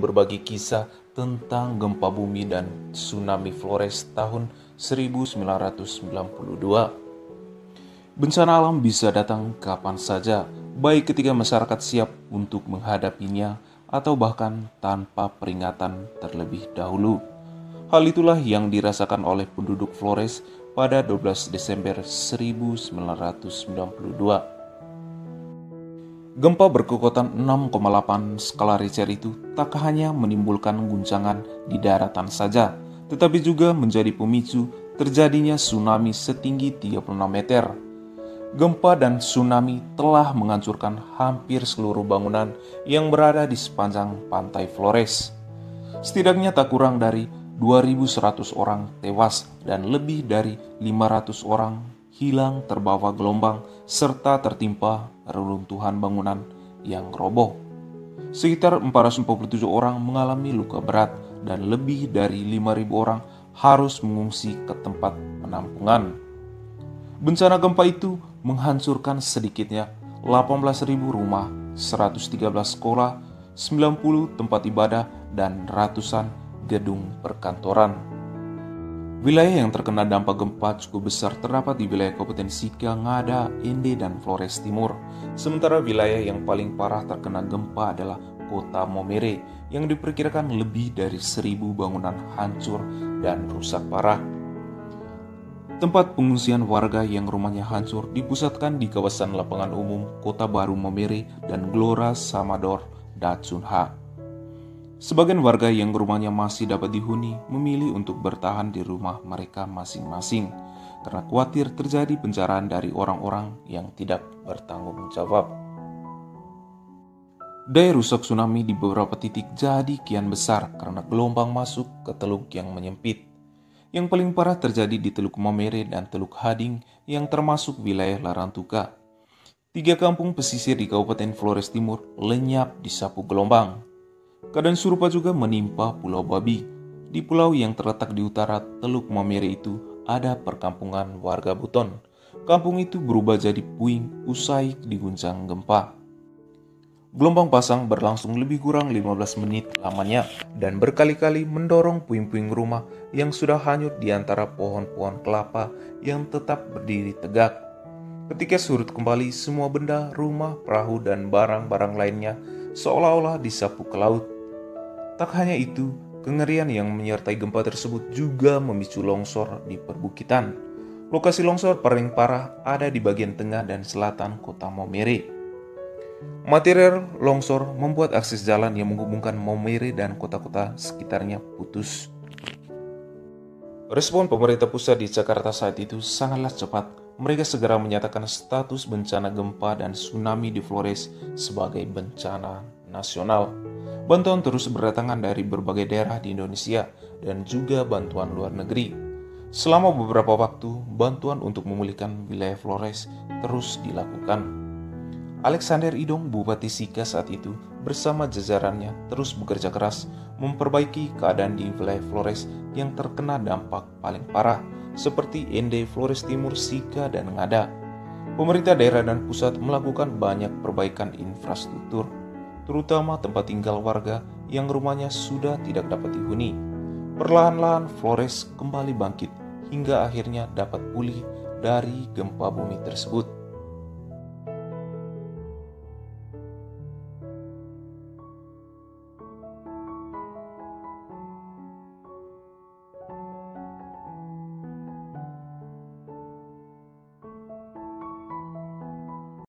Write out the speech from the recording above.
berbagi kisah tentang gempa bumi dan tsunami Flores tahun 1992. Bencana alam bisa datang kapan saja, baik ketika masyarakat siap untuk menghadapinya atau bahkan tanpa peringatan terlebih dahulu. Hal itulah yang dirasakan oleh penduduk Flores pada 12 Desember 1992. Gempa berkekuatan 6,8 skala Richter itu tak hanya menimbulkan guncangan di daratan saja, tetapi juga menjadi pemicu terjadinya tsunami setinggi 36 meter. Gempa dan tsunami telah menghancurkan hampir seluruh bangunan yang berada di sepanjang pantai Flores. Setidaknya tak kurang dari 2.100 orang tewas dan lebih dari 500 orang hilang terbawa gelombang serta tertimpa reruntuhan bangunan yang roboh. Sekitar 447 orang mengalami luka berat dan lebih dari 5.000 orang harus mengungsi ke tempat penampungan. Bencana gempa itu menghancurkan sedikitnya 18.000 rumah, 113 sekolah, 90 tempat ibadah, dan ratusan gedung perkantoran. Wilayah yang terkena dampak gempa cukup besar terdapat di wilayah Kabupaten Sika, Ngada, Ende, dan Flores Timur. Sementara wilayah yang paling parah terkena gempa adalah Kota Momere yang diperkirakan lebih dari 1.000 bangunan hancur dan rusak parah. Tempat pengungsian warga yang rumahnya hancur dipusatkan di kawasan lapangan umum Kota Baru Momere dan Gelora Samador Datsunha. Sebagian warga yang rumahnya masih dapat dihuni memilih untuk bertahan di rumah mereka masing-masing karena khawatir terjadi penjarahan dari orang-orang yang tidak bertanggung jawab. Daya rusak tsunami di beberapa titik jadi kian besar karena gelombang masuk ke teluk yang menyempit. Yang paling parah terjadi di Teluk Momere dan Teluk Hading yang termasuk wilayah Larantuka. 3 kampung pesisir di Kabupaten Flores Timur lenyap disapu gelombang. Keadaan serupa juga menimpa Pulau Babi. Di pulau yang terletak di utara Teluk Momere itu ada perkampungan warga Buton. Kampung itu berubah jadi puing usai diguncang gempa. Gelombang pasang berlangsung lebih kurang 15 menit lamanya dan berkali-kali mendorong puing-puing rumah yang sudah hanyut di antara pohon-pohon kelapa yang tetap berdiri tegak. Ketika surut kembali, semua benda, rumah, perahu, dan barang-barang lainnya seolah-olah disapu ke laut. Tak hanya itu, kengerian yang menyertai gempa tersebut juga memicu longsor di perbukitan. Lokasi longsor paling parah ada di bagian tengah dan selatan Kota Momere. Material longsor membuat akses jalan yang menghubungkan Momere dan kota-kota sekitarnya putus. Respon pemerintah pusat di Jakarta saat itu sangatlah cepat. Mereka segera menyatakan status bencana gempa dan tsunami di Flores sebagai bencana nasional. Bantuan terus berdatangan dari berbagai daerah di Indonesia dan juga bantuan luar negeri. Selama beberapa waktu, bantuan untuk memulihkan wilayah Flores terus dilakukan. Alexander Idong, Bupati Sika saat itu, bersama jajarannya terus bekerja keras memperbaiki keadaan di wilayah Flores yang terkena dampak paling parah, seperti Ende, Flores Timur, Sika, dan Ngada. Pemerintah daerah dan pusat melakukan banyak perbaikan infrastruktur, terutama tempat tinggal warga yang rumahnya sudah tidak dapat dihuni. Perlahan-lahan Flores kembali bangkit hingga akhirnya dapat pulih dari gempa bumi tersebut.